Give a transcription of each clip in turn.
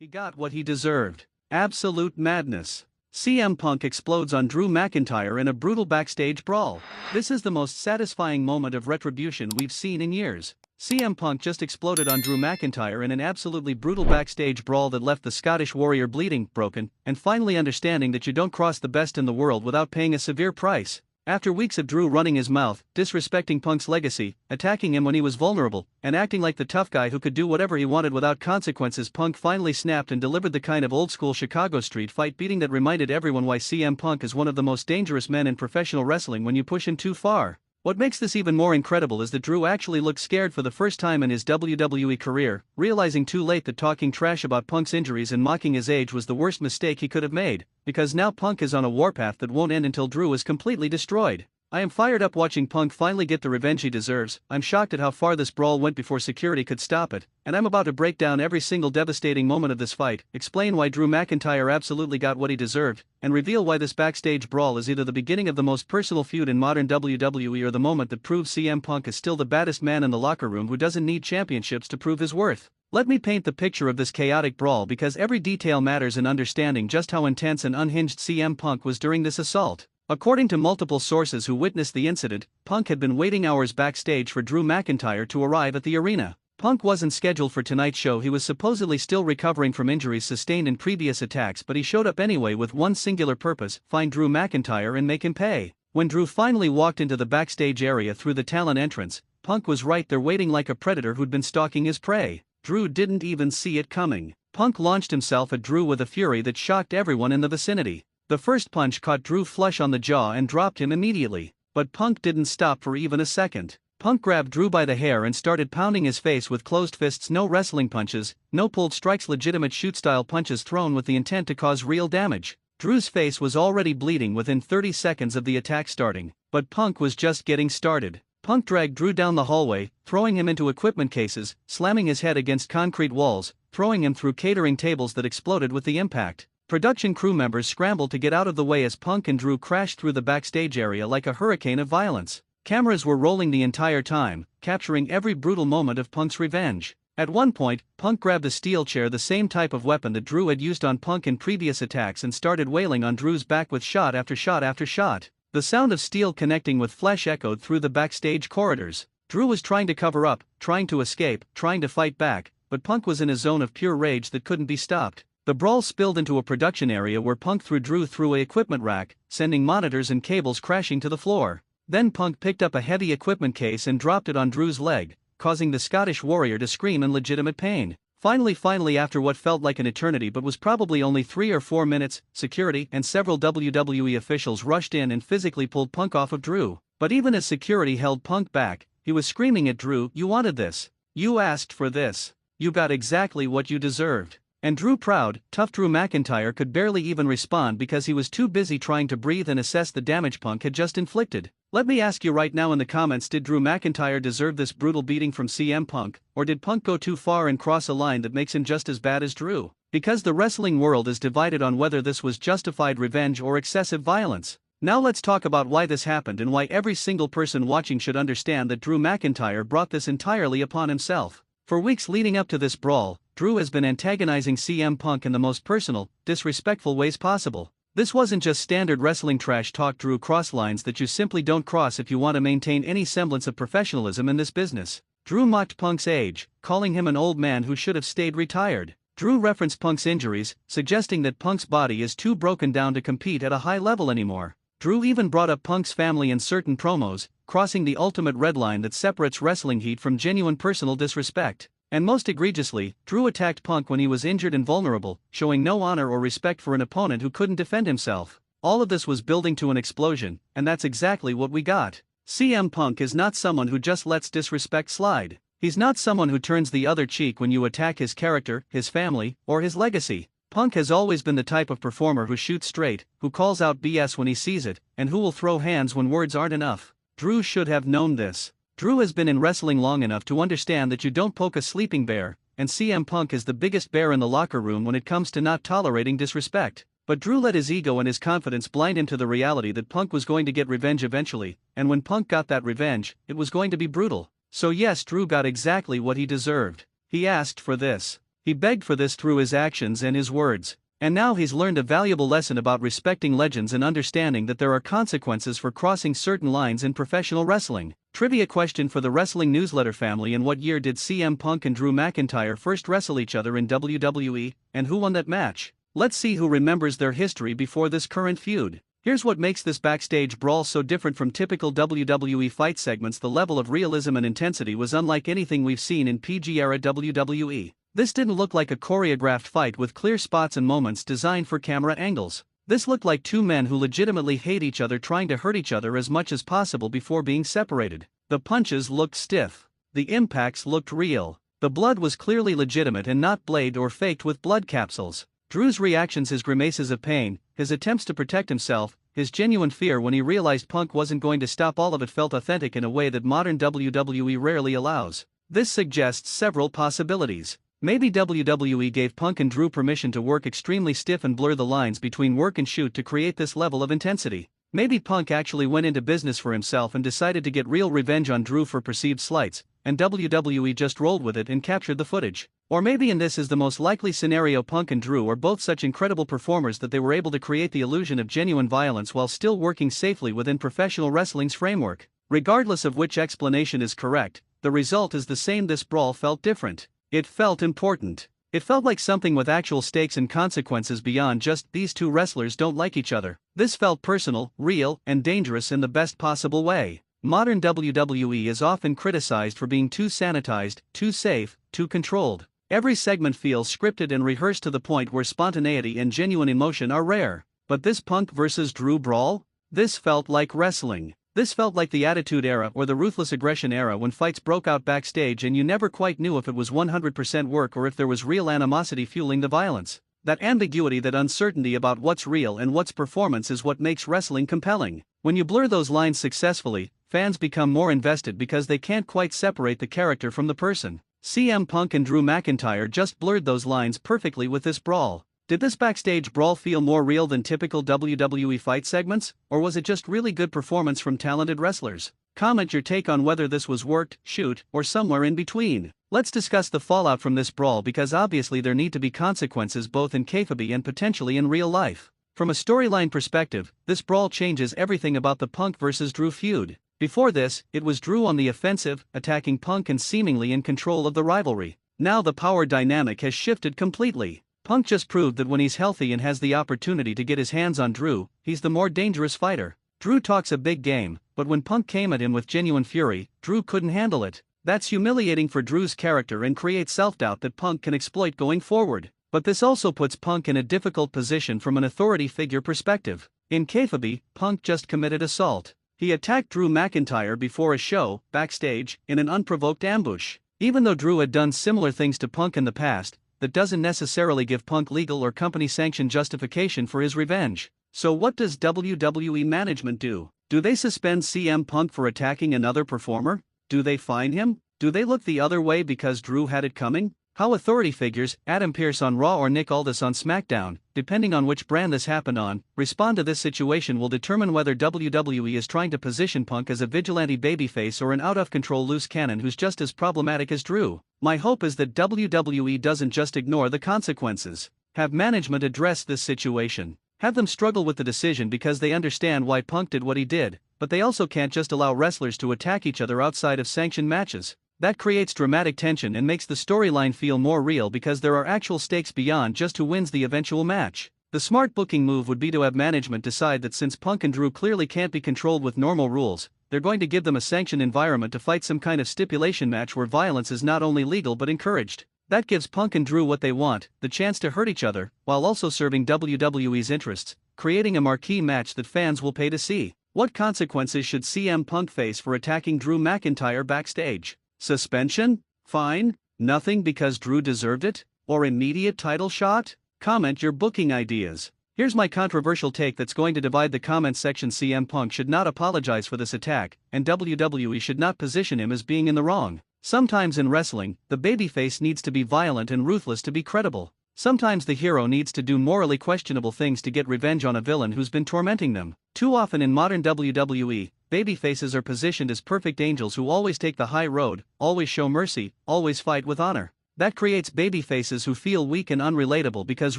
He got what he deserved. Absolute madness. CM Punk explodes on Drew McIntyre in a brutal backstage brawl. This is the most satisfying moment of retribution we've seen in years. CM Punk just exploded on Drew McIntyre in an absolutely brutal backstage brawl that left the Scottish Warrior bleeding, broken, and finally understanding that you don't cross the best in the world without paying a severe price. After weeks of Drew running his mouth, disrespecting Punk's legacy, attacking him when he was vulnerable, and acting like the tough guy who could do whatever he wanted without consequences, Punk finally snapped and delivered the kind of old-school Chicago street fight beating that reminded everyone why CM Punk is one of the most dangerous men in professional wrestling when you push him too far. What makes this even more incredible is that Drew actually looked scared for the first time in his WWE career, realizing too late that talking trash about Punk's injuries and mocking his age was the worst mistake he could have made, because now Punk is on a warpath that won't end until Drew is completely destroyed. I am fired up watching Punk finally get the revenge he deserves. I'm shocked at how far this brawl went before security could stop it, and I'm about to break down every single devastating moment of this fight, explain why Drew McIntyre absolutely got what he deserved, and reveal why this backstage brawl is either the beginning of the most personal feud in modern WWE or the moment that proves CM Punk is still the baddest man in the locker room who doesn't need championships to prove his worth. Let me paint the picture of this chaotic brawl because every detail matters in understanding just how intense and unhinged CM Punk was during this assault. According to multiple sources who witnessed the incident, Punk had been waiting hours backstage for Drew McIntyre to arrive at the arena. Punk wasn't scheduled for tonight's show. He was supposedly still recovering from injuries sustained in previous attacks, but he showed up anyway with one singular purpose: find Drew McIntyre and make him pay. When Drew finally walked into the backstage area through the talent entrance, Punk was right there waiting like a predator who'd been stalking his prey. Drew didn't even see it coming. Punk launched himself at Drew with a fury that shocked everyone in the vicinity. The first punch caught Drew flush on the jaw and dropped him immediately. But Punk didn't stop for even a second. Punk grabbed Drew by the hair and started pounding his face with closed fists. No wrestling punches, no pulled strikes, legitimate shoot-style punches thrown with the intent to cause real damage. Drew's face was already bleeding within 30 seconds of the attack starting, but Punk was just getting started. Punk dragged Drew down the hallway, throwing him into equipment cases, slamming his head against concrete walls, throwing him through catering tables that exploded with the impact. Production crew members scrambled to get out of the way as Punk and Drew crashed through the backstage area like a hurricane of violence. Cameras were rolling the entire time, capturing every brutal moment of Punk's revenge. At one point, Punk grabbed a steel chair, the same type of weapon that Drew had used on Punk in previous attacks, and started wailing on Drew's back with shot after shot after shot. The sound of steel connecting with flesh echoed through the backstage corridors. Drew was trying to cover up, trying to escape, trying to fight back, but Punk was in a zone of pure rage that couldn't be stopped. The brawl spilled into a production area where Punk threw Drew through an equipment rack, sending monitors and cables crashing to the floor. Then Punk picked up a heavy equipment case and dropped it on Drew's leg, causing the Scottish Warrior to scream in legitimate pain. Finally, after what felt like an eternity but was probably only 3 or 4 minutes, security and several WWE officials rushed in and physically pulled Punk off of Drew. But even as security held Punk back, he was screaming at Drew, "You wanted this. You asked for this. You got exactly what you deserved." And Drew, proud, tough Drew McIntyre, could barely even respond because he was too busy trying to breathe and assess the damage Punk had just inflicted. Let me ask you right now in the comments, did Drew McIntyre deserve this brutal beating from CM Punk, or did Punk go too far and cross a line that makes him just as bad as Drew? Because the wrestling world is divided on whether this was justified revenge or excessive violence. Now let's talk about why this happened and why every single person watching should understand that Drew McIntyre brought this entirely upon himself. For weeks leading up to this brawl, Drew has been antagonizing CM Punk in the most personal, disrespectful ways possible. This wasn't just standard wrestling trash talk. Drew crossed lines that you simply don't cross if you want to maintain any semblance of professionalism in this business. Drew mocked Punk's age, calling him an old man who should have stayed retired. Drew referenced Punk's injuries, suggesting that Punk's body is too broken down to compete at a high level anymore. Drew even brought up Punk's family in certain promos, crossing the ultimate red line that separates wrestling heat from genuine personal disrespect. And most egregiously, Drew attacked Punk when he was injured and vulnerable, showing no honor or respect for an opponent who couldn't defend himself. All of this was building to an explosion, and that's exactly what we got. CM Punk is not someone who just lets disrespect slide. He's not someone who turns the other cheek when you attack his character, his family, or his legacy. Punk has always been the type of performer who shoots straight, who calls out BS when he sees it, and who will throw hands when words aren't enough. Drew should have known this. Drew has been in wrestling long enough to understand that you don't poke a sleeping bear, and CM Punk is the biggest bear in the locker room when it comes to not tolerating disrespect. But Drew let his ego and his confidence blind him to the reality that Punk was going to get revenge eventually, and when Punk got that revenge, it was going to be brutal. So yes, Drew got exactly what he deserved. He asked for this. He begged for this through his actions and his words. And now he's learned a valuable lesson about respecting legends and understanding that there are consequences for crossing certain lines in professional wrestling. Trivia question for the Wrestling Newsletter family: in what year did CM Punk and Drew McIntyre first wrestle each other in WWE, and who won that match? Let's see who remembers their history before this current feud. Here's what makes this backstage brawl so different from typical WWE fight segments: the level of realism and intensity was unlike anything we've seen in PG-era WWE. This didn't look like a choreographed fight with clear spots and moments designed for camera angles. This looked like two men who legitimately hate each other trying to hurt each other as much as possible before being separated. The punches looked stiff. The impacts looked real. The blood was clearly legitimate and not blade or faked with blood capsules. Drew's reactions, his grimaces of pain, his attempts to protect himself, his genuine fear when he realized Punk wasn't going to stop, all of it felt authentic in a way that modern WWE rarely allows. This suggests several possibilities. Maybe WWE gave Punk and Drew permission to work extremely stiff and blur the lines between work and shoot to create this level of intensity. Maybe Punk actually went into business for himself and decided to get real revenge on Drew for perceived slights, and WWE just rolled with it and captured the footage. Or maybe, and this is the most likely scenario, Punk and Drew are both such incredible performers that they were able to create the illusion of genuine violence while still working safely within professional wrestling's framework. Regardless of which explanation is correct, the result is the same: this brawl felt different. It felt important. It felt like something with actual stakes and consequences beyond just, these two wrestlers don't like each other. This felt personal, real, and dangerous in the best possible way. Modern WWE is often criticized for being too sanitized, too safe, too controlled. Every segment feels scripted and rehearsed to the point where spontaneity and genuine emotion are rare. But this Punk vs. Drew brawl? This felt like wrestling. This felt like the Attitude Era or the Ruthless Aggression Era, when fights broke out backstage and you never quite knew if it was 100% work or if there was real animosity fueling the violence. That ambiguity, that uncertainty about what's real and what's performance, is what makes wrestling compelling. When you blur those lines successfully, fans become more invested because they can't quite separate the character from the person. CM Punk and Drew McIntyre just blurred those lines perfectly with this brawl. Did this backstage brawl feel more real than typical WWE fight segments, or was it just really good performance from talented wrestlers? Comment your take on whether this was worked, shoot, or somewhere in between. Let's discuss the fallout from this brawl, because obviously there need to be consequences both in kayfabe and potentially in real life. From a storyline perspective, this brawl changes everything about the Punk vs. Drew feud. Before this, it was Drew on the offensive, attacking Punk and seemingly in control of the rivalry. Now the power dynamic has shifted completely. Punk just proved that when he's healthy and has the opportunity to get his hands on Drew, he's the more dangerous fighter. Drew talks a big game, but when Punk came at him with genuine fury, Drew couldn't handle it. That's humiliating for Drew's character and creates self-doubt that Punk can exploit going forward. But this also puts Punk in a difficult position from an authority figure perspective. In kayfabe, Punk just committed assault. He attacked Drew McIntyre before a show, backstage, in an unprovoked ambush. Even though Drew had done similar things to Punk in the past, that doesn't necessarily give Punk legal or company-sanctioned justification for his revenge. So what does WWE management do? Do they suspend CM Punk for attacking another performer? Do they fine him? Do they look the other way because Drew had it coming? How authority figures, Adam Pearce on Raw or Nick Aldis on SmackDown, depending on which brand this happened on, respond to this situation will determine whether WWE is trying to position Punk as a vigilante babyface or an out-of-control loose cannon who's just as problematic as Drew. My hope is that WWE doesn't just ignore the consequences. Have management address this situation. Have them struggle with the decision because they understand why Punk did what he did, but they also can't just allow wrestlers to attack each other outside of sanctioned matches. That creates dramatic tension and makes the storyline feel more real because there are actual stakes beyond just who wins the eventual match. The smart booking move would be to have management decide that since Punk and Drew clearly can't be controlled with normal rules, they're going to give them a sanctioned environment to fight some kind of stipulation match where violence is not only legal but encouraged. That gives Punk and Drew what they want, the chance to hurt each other, while also serving WWE's interests, creating a marquee match that fans will pay to see. What consequences should CM Punk face for attacking Drew McIntyre backstage? Suspension? Fine? Nothing because Drew deserved it? Or immediate title shot? Comment your booking ideas. Here's my controversial take that's going to divide the comments section. CM Punk should not apologize for this attack, and WWE should not position him as being in the wrong. Sometimes in wrestling, the babyface needs to be violent and ruthless to be credible. Sometimes the hero needs to do morally questionable things to get revenge on a villain who's been tormenting them. Too often in modern WWE, babyfaces are positioned as perfect angels who always take the high road, always show mercy, always fight with honor. That creates babyfaces who feel weak and unrelatable because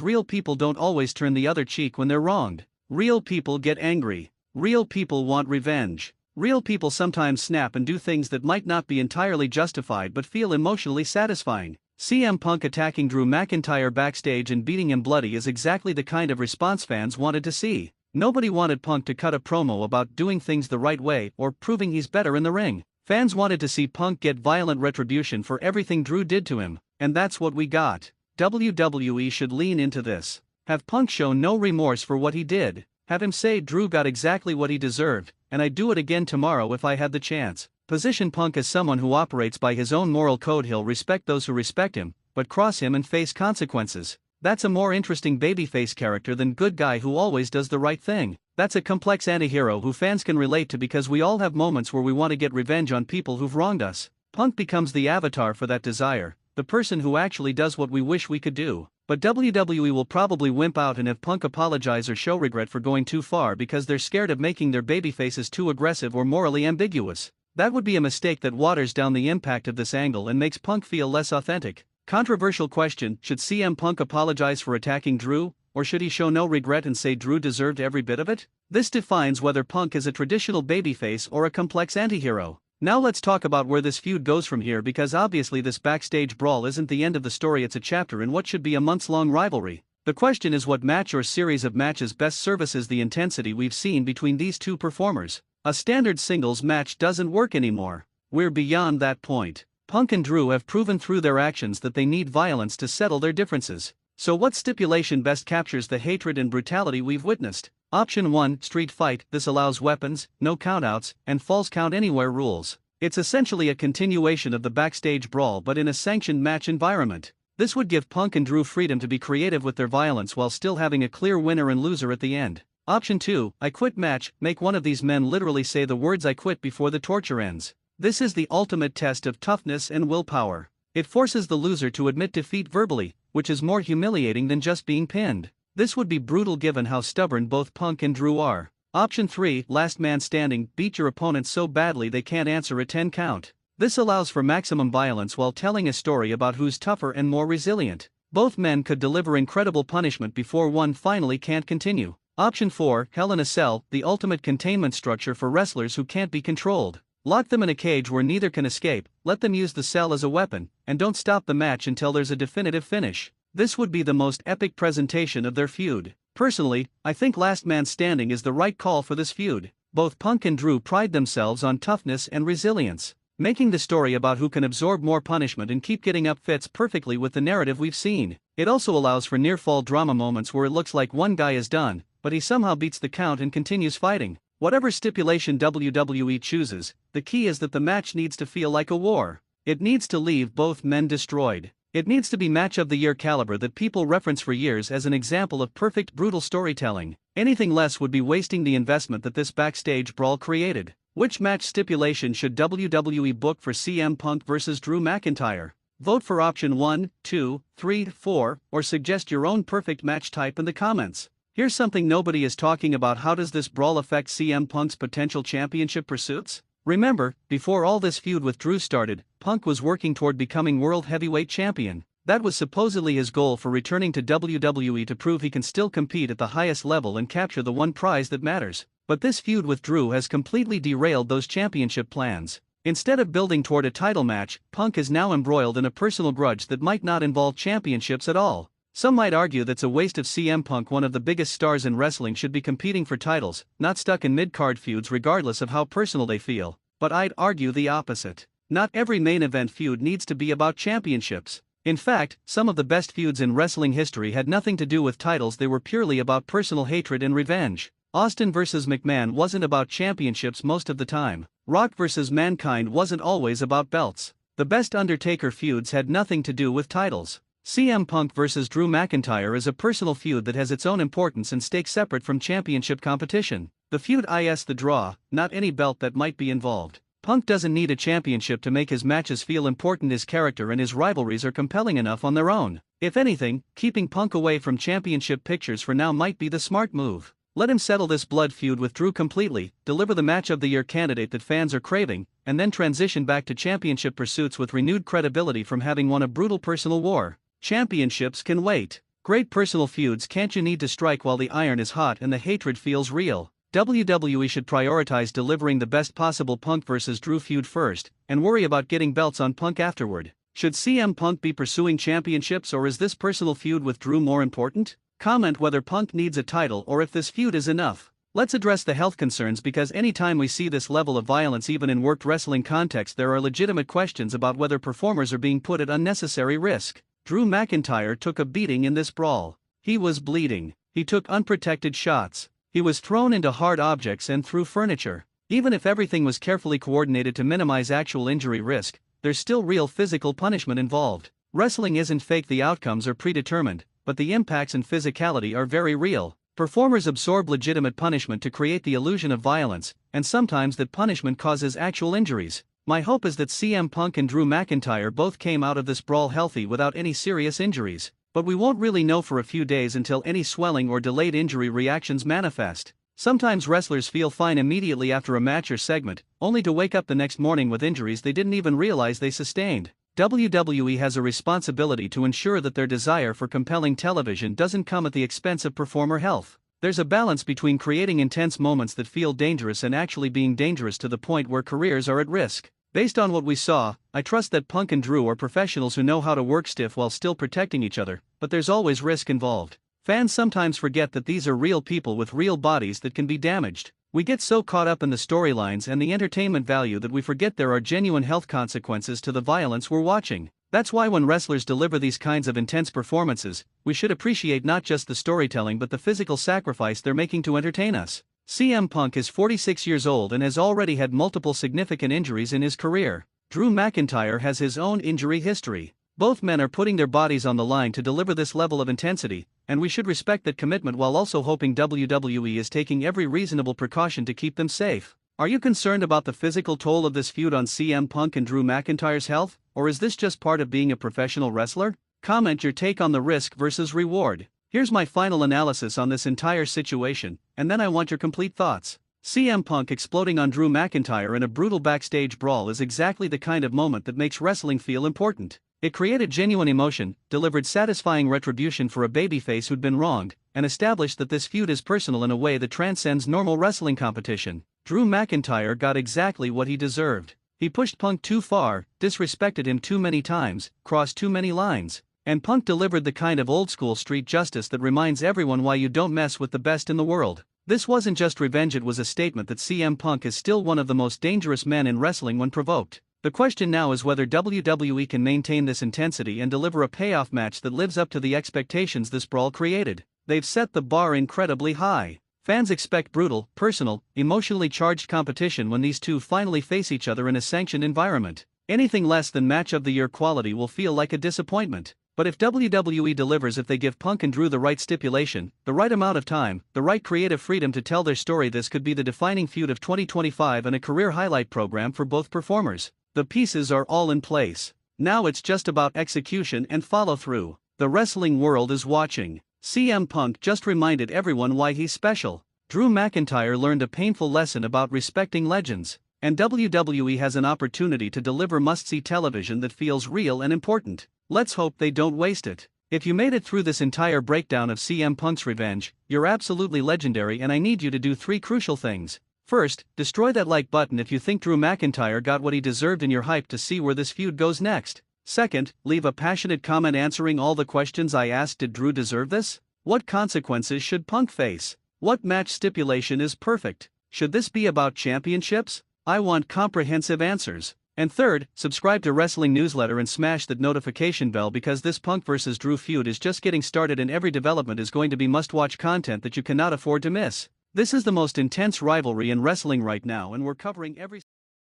real people don't always turn the other cheek when they're wronged. Real people get angry. Real people want revenge. Real people sometimes snap and do things that might not be entirely justified but feel emotionally satisfying. CM Punk attacking Drew McIntyre backstage and beating him bloody is exactly the kind of response fans wanted to see. Nobody wanted Punk to cut a promo about doing things the right way or proving he's better in the ring. Fans wanted to see Punk get violent retribution for everything Drew did to him, and that's what we got. WWE should lean into this. Have Punk show no remorse for what he did. Have him say Drew got exactly what he deserved, and I'd do it again tomorrow if I had the chance. Position Punk as someone who operates by his own moral code. He'll respect those who respect him, but cross him and face consequences. That's a more interesting babyface character than good guy who always does the right thing. That's a complex antihero who fans can relate to because we all have moments where we want to get revenge on people who've wronged us. Punk becomes the avatar for that desire, the person who actually does what we wish we could do. But WWE will probably wimp out and have Punk apologize or show regret for going too far because they're scared of making their babyfaces too aggressive or morally ambiguous. That would be a mistake that waters down the impact of this angle and makes Punk feel less authentic. Controversial question: should CM Punk apologize for attacking Drew, or should he show no regret and say Drew deserved every bit of it? This defines whether Punk is a traditional babyface or a complex antihero. Now let's talk about where this feud goes from here, because obviously this backstage brawl isn't the end of the story, it's a chapter in what should be a months-long rivalry. The question is, what match or series of matches best services the intensity we've seen between these two performers? A standard singles match doesn't work anymore. We're beyond that point. Punk and Drew have proven through their actions that they need violence to settle their differences. So what stipulation best captures the hatred and brutality we've witnessed? Option 1, street fight. This allows weapons, no countouts, and falls count anywhere rules. It's essentially a continuation of the backstage brawl but in a sanctioned match environment. This would give Punk and Drew freedom to be creative with their violence while still having a clear winner and loser at the end. Option 2, I quit match. Make one of these men literally say the words I quit before the torture ends. This is the ultimate test of toughness and willpower. It forces the loser to admit defeat verbally, which is more humiliating than just being pinned. This would be brutal given how stubborn both Punk and Drew are. Option 3, last man standing. Beat your opponent so badly they can't answer a 10 count. This allows for maximum violence while telling a story about who's tougher and more resilient. Both men could deliver incredible punishment before one finally can't continue. Option 4, Hell in a Cell. The ultimate containment structure for wrestlers who can't be controlled. Lock them in a cage where neither can escape, let them use the cell as a weapon, and don't stop the match until there's a definitive finish. This would be the most epic presentation of their feud. Personally, I think last man standing is the right call for this feud. Both Punk and Drew pride themselves on toughness and resilience. Making the story about who can absorb more punishment and keep getting up fits perfectly with the narrative we've seen. It also allows for near-fall drama moments where it looks like one guy is done, but he somehow beats the count and continues fighting. Whatever stipulation WWE chooses, the key is that the match needs to feel like a war. It needs to leave both men destroyed. It needs to be match of the year caliber that people reference for years as an example of perfect brutal storytelling. Anything less would be wasting the investment that this backstage brawl created. Which match stipulation should WWE book for CM Punk vs Drew McIntyre? Vote for option 1, 2, 3, 4, or suggest your own perfect match type in the comments. Here's something nobody is talking about: how does this brawl affect CM Punk's potential championship pursuits? Remember, before all this feud with Drew started, Punk was working toward becoming World Heavyweight Champion. That was supposedly his goal for returning to WWE, to prove he can still compete at the highest level and capture the one prize that matters. But this feud with Drew has completely derailed those championship plans. Instead of building toward a title match, Punk is now embroiled in a personal grudge that might not involve championships at all. Some might argue that's a waste of CM Punk. One of the biggest stars in wrestling should be competing for titles, not stuck in mid-card feuds regardless of how personal they feel. But I'd argue the opposite. Not every main event feud needs to be about championships. In fact, some of the best feuds in wrestling history had nothing to do with titles, they were purely about personal hatred and revenge. Austin vs. McMahon wasn't about championships most of the time. Rock vs. Mankind wasn't always about belts. The best Undertaker feuds had nothing to do with titles. CM Punk vs. Drew McIntyre is a personal feud that has its own importance and stakes separate from championship competition. The feud is the draw, not any belt that might be involved. Punk doesn't need a championship to make his matches feel important. His character and his rivalries are compelling enough on their own. If anything, keeping Punk away from championship pictures for now might be the smart move. Let him settle this blood feud with Drew completely, deliver the match of the year candidate that fans are craving, and then transition back to championship pursuits with renewed credibility from having won a brutal personal war. Championships can wait. Great personal feuds can't you need to strike while the iron is hot and the hatred feels real. WWE should prioritize delivering the best possible Punk vs Drew feud first, and worry about getting belts on Punk afterward. Should CM Punk be pursuing championships, or is this personal feud with Drew more important? Comment whether Punk needs a title or if this feud is enough. Let's address the health concerns, because anytime we see this level of violence even in worked wrestling context, there are legitimate questions about whether performers are being put at unnecessary risk. Drew McIntyre took a beating in this brawl. He was bleeding. He took unprotected shots. He was thrown into hard objects and through furniture. Even if everything was carefully coordinated to minimize actual injury risk, there's still real physical punishment involved. Wrestling isn't fake, the outcomes are predetermined, but the impacts and physicality are very real. Performers absorb legitimate punishment to create the illusion of violence, and sometimes that punishment causes actual injuries. My hope is that CM Punk and Drew McIntyre both came out of this brawl healthy without any serious injuries, but we won't really know for a few days until any swelling or delayed injury reactions manifest. Sometimes wrestlers feel fine immediately after a match or segment, only to wake up the next morning with injuries they didn't even realize they sustained. WWE has a responsibility to ensure that their desire for compelling television doesn't come at the expense of performer health. There's a balance between creating intense moments that feel dangerous and actually being dangerous to the point where careers are at risk. Based on what we saw, I trust that Punk and Drew are professionals who know how to work stiff while still protecting each other, but there's always risk involved. Fans sometimes forget that these are real people with real bodies that can be damaged. We get so caught up in the storylines and the entertainment value that we forget there are genuine health consequences to the violence we're watching. That's why when wrestlers deliver these kinds of intense performances, we should appreciate not just the storytelling but the physical sacrifice they're making to entertain us. CM Punk is 46 years old and has already had multiple significant injuries in his career. Drew McIntyre has his own injury history. Both men are putting their bodies on the line to deliver this level of intensity, and we should respect that commitment while also hoping WWE is taking every reasonable precaution to keep them safe. Are you concerned about the physical toll of this feud on CM Punk and Drew McIntyre's health, or is this just part of being a professional wrestler? Comment your take on the risk versus reward. Here's my final analysis on this entire situation, and then I want your complete thoughts. CM Punk exploding on Drew McIntyre in a brutal backstage brawl is exactly the kind of moment that makes wrestling feel important. It created genuine emotion, delivered satisfying retribution for a babyface who'd been wronged, and established that this feud is personal in a way that transcends normal wrestling competition. Drew McIntyre got exactly what he deserved. He pushed Punk too far, disrespected him too many times, crossed too many lines. And Punk delivered the kind of old-school street justice that reminds everyone why you don't mess with the best in the world. This wasn't just revenge, it was a statement that CM Punk is still one of the most dangerous men in wrestling when provoked. The question now is whether WWE can maintain this intensity and deliver a payoff match that lives up to the expectations this brawl created. They've set the bar incredibly high. Fans expect brutal, personal, emotionally charged competition when these two finally face each other in a sanctioned environment. Anything less than match of the year quality will feel like a disappointment. But if WWE delivers, if they give Punk and Drew the right stipulation, the right amount of time, the right creative freedom to tell their story, this could be the defining feud of 2025 and a career highlight program for both performers. The pieces are all in place. Now it's just about execution and follow-through. The wrestling world is watching. CM Punk just reminded everyone why he's special. Drew McIntyre learned a painful lesson about respecting legends. And WWE has an opportunity to deliver must-see television that feels real and important. Let's hope they don't waste it. If you made it through this entire breakdown of CM Punk's revenge, you're absolutely legendary, and I need you to do 3 crucial things. First, destroy that like button if you think Drew McIntyre got what he deserved and you're hyped to see where this feud goes next. Second, leave a passionate comment answering all the questions I asked. Did Drew deserve this? What consequences should Punk face? What match stipulation is perfect? Should this be about championships? I want comprehensive answers. And third, subscribe to Wrestling Newsletter and smash that notification bell, because this Punk vs Drew feud is just getting started and every development is going to be must-watch content that you cannot afford to miss. This is the most intense rivalry in wrestling right now, and we're covering every